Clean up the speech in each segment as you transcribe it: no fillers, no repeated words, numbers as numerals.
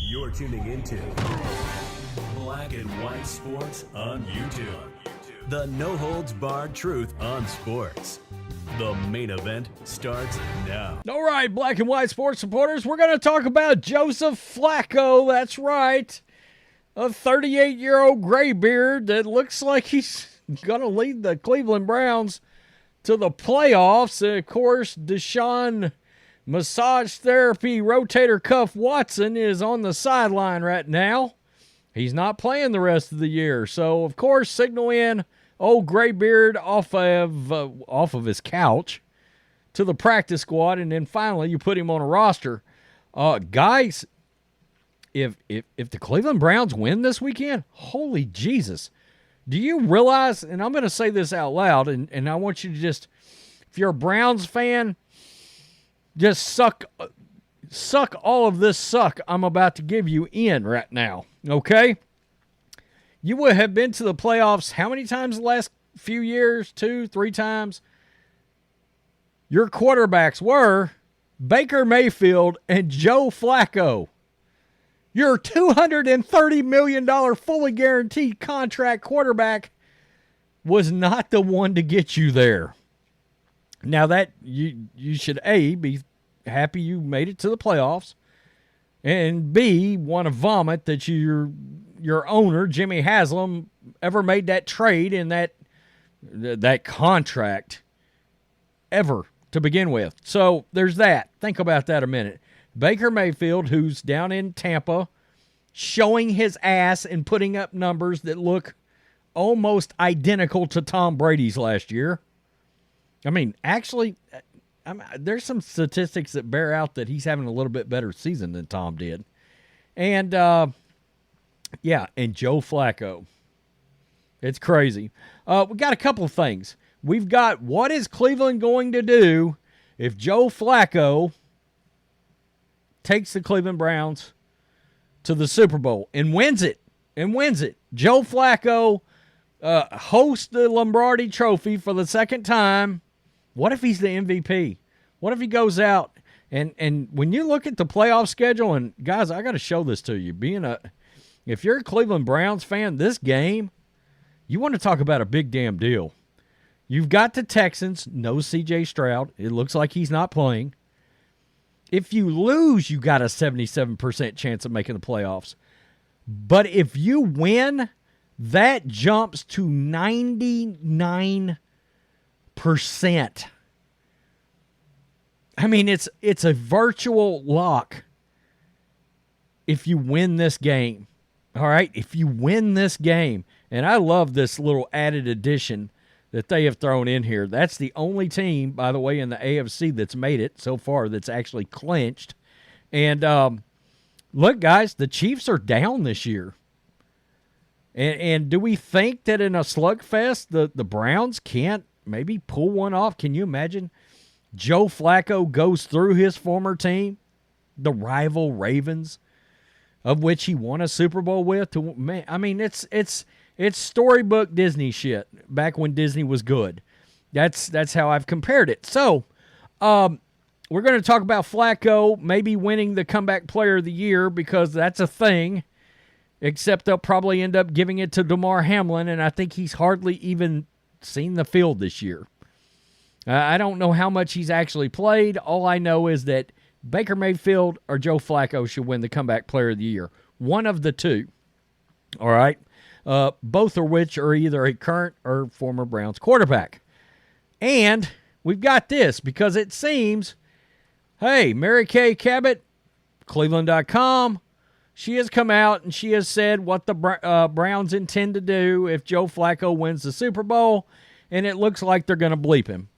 You're tuning into Black and White Sports on YouTube. The no-holds-barred truth on sports. The main event starts now. All right, Black and White Sports supporters, we're going to talk about Joseph Flacco. That's right. A 38-year-old graybeard that looks like he's going to lead the Cleveland Browns to the playoffs. And of course, DESHAUN Massage Therapy Rotator Cuff Watson is on the sideline right now. He's not playing the rest of the year. So, of course, signal in old graybeard off of his couch to the practice squad, and then finally you put him on a roster. Guys, if the Cleveland Browns win this weekend, holy Jesus. Do you realize, and I'm going to say this out loud, and I want you to just, if you're a Browns fan, just suck all of this suck I'm about to give you in right now, okay? You would have been to the playoffs how many times the last few years? 2, 3 times? Your quarterbacks were Baker Mayfield and Joe Flacco. Your $230 million fully guaranteed contract quarterback was not the one to get you there. Now that you should A, be happy you made it to the playoffs, and B, want to vomit that your owner, Jimmy Haslam, ever made that trade in that contract ever to begin with. So there's that. Think about that a minute. Baker Mayfield, who's down in Tampa, showing his ass and putting up numbers that look almost identical to Tom Brady's last year. I mean, actually, there's some statistics that bear out that he's having a little bit better season than Tom did. And, and Joe Flacco. It's crazy. We got a couple of things. We've got, what is Cleveland going to do if Joe Flacco takes the Cleveland Browns to the Super Bowl and wins it? Joe Flacco hosts the Lombardi Trophy for the second time. What if he's the MVP? What if he goes out and when you look at the playoff schedule, and guys, I got to show this to you. If you're a Cleveland Browns fan, this game, you want to talk about a big damn deal. You've got the Texans, no C.J. Stroud. It looks like he's not playing. If you lose, you got a 77% chance of making the playoffs. But if you win, that jumps to 99%. I mean, it's a virtual lock if you win this game. All right? If you win this game. And I love this little added addition that they have thrown in here. That's the only team, by the way, in the AFC that's made it so far that's actually clinched. And look, guys, the Chiefs are down this year. And do we think that in a slugfest, the Browns can't maybe pull one off? Can you imagine Joe Flacco goes through his former team, the rival Ravens, of which he won a Super Bowl with? I mean, it's storybook Disney shit back when Disney was good. That's how I've compared it. So we're going to talk about Flacco maybe winning the comeback player of the year because that's a thing, except they'll probably end up giving it to DeMar Hamlin, and I think he's hardly even seen the field this year. I don't know how much he's actually played. All I know is that Baker Mayfield or Joe Flacco should win the comeback player of the year. One of the two. All right? Both of which are either a current or former Browns quarterback. And we've got this because it seems, hey, Mary Kay Cabot, Cleveland.com, she has come out and she has said what the Browns intend to do if Joe Flacco wins the Super Bowl, and it looks like they're going to bleep him.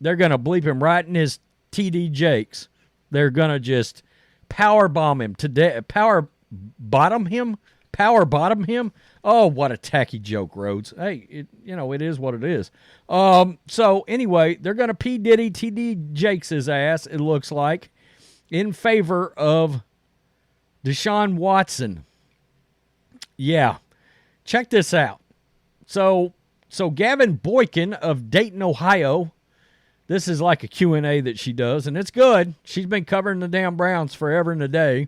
They're going to bleep him right in his TD Jakes. They're going to just power bomb him today. Power bottom him. Oh, what a tacky joke, Rhodes. Hey, it is what it is. So anyway, they're going to P. Diddy TD Jakes his ass, it looks like, in favor of Deshaun Watson. Yeah. Check this out. So Gavin Boykin of Dayton, Ohio, This is like a Q&A that she does, and it's good. She's been covering the damn Browns forever and a day.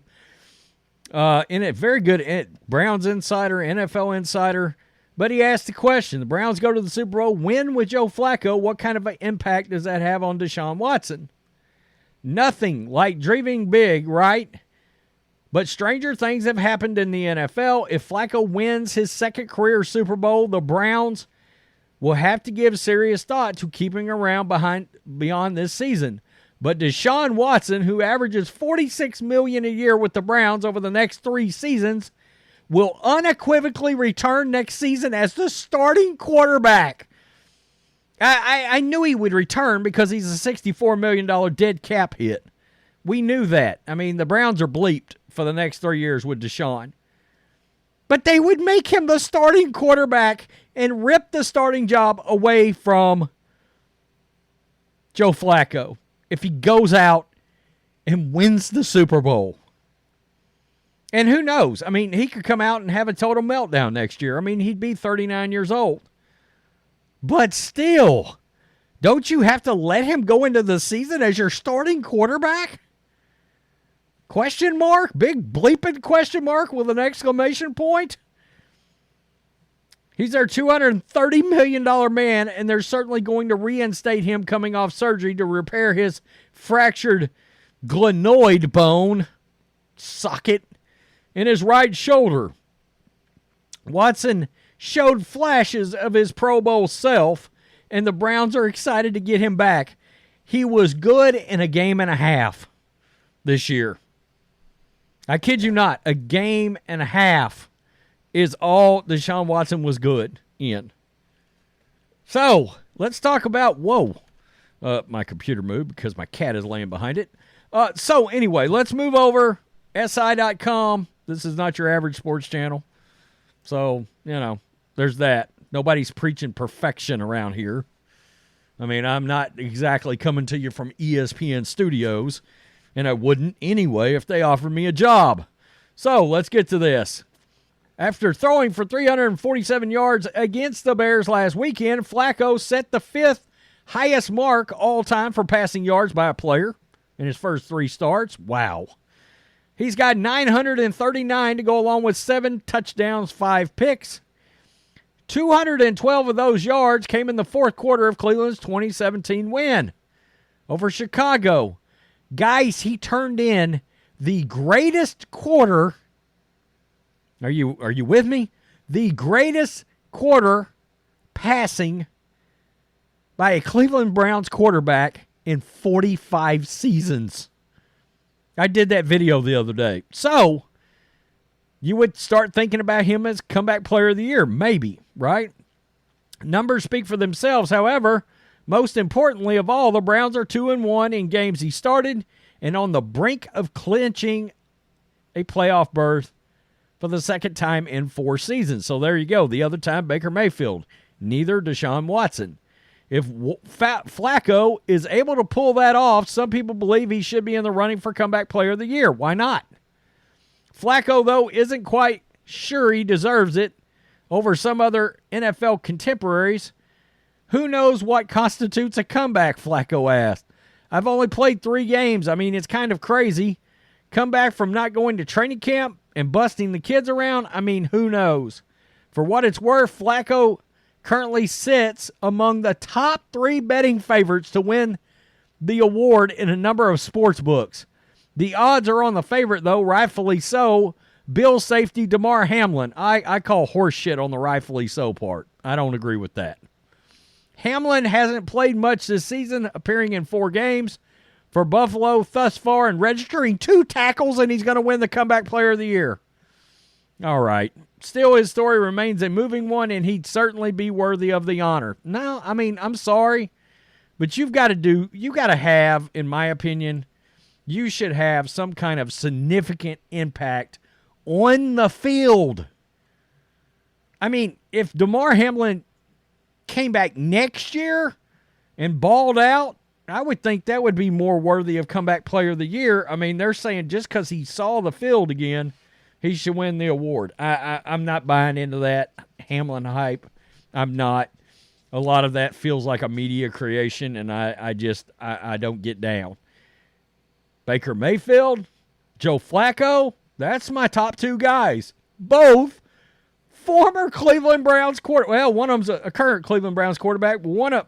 In it, very good Browns insider, NFL insider. But he asked the question, the Browns go to the Super Bowl, win with Joe Flacco. What kind of an impact does that have on Deshaun Watson? Nothing like dreaming big, right? But stranger things have happened in the NFL. If Flacco wins his second career Super Bowl, the Browns will have to give serious thought to keeping around beyond this season. But Deshaun Watson, who averages $46 million a year with the Browns over the next 3 seasons, will unequivocally return next season as the starting quarterback. I knew he would return because he's a $64 million dead cap hit. We knew that. I mean, the Browns are bleeped for the next 3 years with Deshaun. But they would make him the starting quarterback and rip the starting job away from Joe Flacco if he goes out and wins the Super Bowl. And who knows? I mean, he could come out and have a total meltdown next year. I mean, he'd be 39 years old. But still, don't you have to let him go into the season as your starting quarterback? Question mark? Big bleeping question mark with an exclamation point? He's their $230 million man, and they're certainly going to reinstate him coming off surgery to repair his fractured glenoid bone socket in his right shoulder. Watson showed flashes of his Pro Bowl self, and the Browns are excited to get him back. He was good in a game and a half this year. I kid you not, a game and a half is all Deshaun Watson was good in. So, let's talk about, my computer moved because my cat is laying behind it. So, anyway, let's move over. SI.com. This is not your average sports channel. So, there's that. Nobody's preaching perfection around here. I mean, I'm not exactly coming to you from ESPN studios, and I wouldn't anyway if they offered me a job. So, let's get to this. After throwing for 347 yards against the Bears last weekend, Flacco set the 5th highest mark all time for passing yards by a player in his first 3 starts. Wow. He's got 939 to go along with 7 touchdowns, 5 picks. 212 of those yards came in the fourth quarter of Cleveland's 2017 win over Chicago. Guys, he turned in the greatest quarter. Are you with me? The greatest quarter passing by a Cleveland Browns quarterback in 45 seasons. I did that video the other day. So, you would start thinking about him as comeback player of the year, maybe, right? Numbers speak for themselves. However, most importantly of all, the Browns are 2-1 in games he started and on the brink of clinching a playoff berth for the second time in 4 seasons. So there you go. The other time, Baker Mayfield. Neither Deshaun Watson. If Flacco is able to pull that off, some people believe he should be in the running for comeback player of the year. Why not? Flacco, though, isn't quite sure he deserves it over some other NFL contemporaries. Who knows what constitutes a comeback, Flacco asked. I've only played 3 games. I mean, it's kind of crazy. Come back from not going to training camp and busting the kids around? I mean, who knows? For what it's worth, Flacco currently sits among the top 3 betting favorites to win the award in a number of sports books. The odds are on the favorite, though, rightfully so. Bill safety Damar Hamlin. I call horse shit on the rightfully so part. I don't agree with that. Hamlin hasn't played much this season, appearing in 4 games for Buffalo thus far and registering 2 tackles, and he's going to win the comeback player of the year. All right. Still, his story remains a moving one, and he'd certainly be worthy of the honor. No, I mean, I'm sorry, but you got to have, in my opinion, you should have some kind of significant impact on the field. I mean, if Damar Hamlin came back next year and balled out, I would think that would be more worthy of comeback player of the year. I mean, they're saying just because he saw the field again, he should win the award. I'm not buying into that Hamlin hype. I'm not. A lot of that feels like a media creation, and I don't get down. Baker Mayfield, Joe Flacco, that's my top two guys. Both former Cleveland Browns quarterback. Well, one of them's a current Cleveland Browns quarterback. One of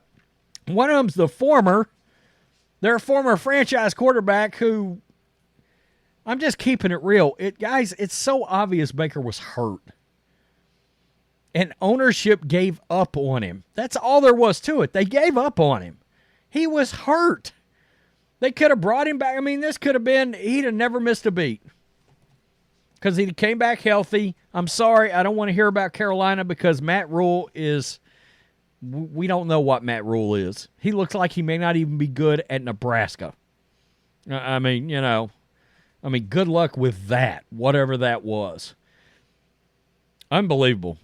them's the former. Their former franchise quarterback who, I'm just keeping it real. Guys, it's so obvious Baker was hurt. And ownership gave up on him. That's all there was to it. They gave up on him. He was hurt. They could have brought him back. I mean, this could have been, he'd have never missed a beat. Because he came back healthy. I'm sorry, I don't want to hear about Carolina because Matt Rule is, we don't know what Matt Rule is. He looks like he may not even be good at Nebraska. I mean, good luck with that, whatever that was. Unbelievable.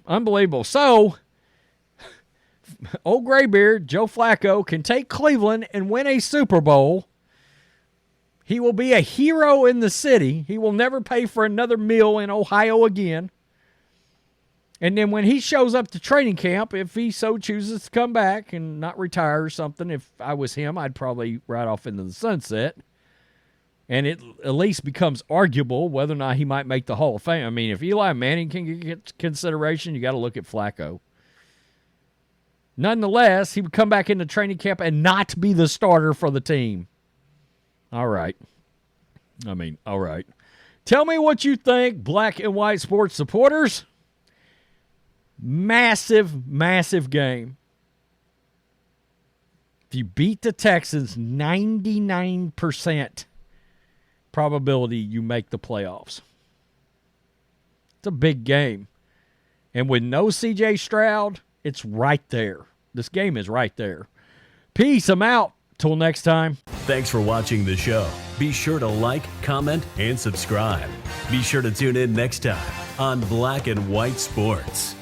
So, old graybeard Joe Flacco can take Cleveland and win a Super Bowl. He will be a hero in the city. He will never pay for another meal in Ohio again. And then when he shows up to training camp, if he so chooses to come back and not retire or something, if I was him, I'd probably ride off into the sunset. And it at least becomes arguable whether or not he might make the Hall of Fame. I mean, if Eli Manning can get consideration, you got to look at Flacco. Nonetheless, he would come back into training camp and not be the starter for the team. All right. Tell me what you think, black and white sports supporters. Massive, massive game. If you beat the Texans, 99% probability you make the playoffs. It's a big game. And with no C.J. Stroud, it's right there. This game is right there. Peace. I'm out. Till next time. Thanks for watching the show. Be sure to like, comment, and subscribe. Be sure to tune in next time on Black and White Sports.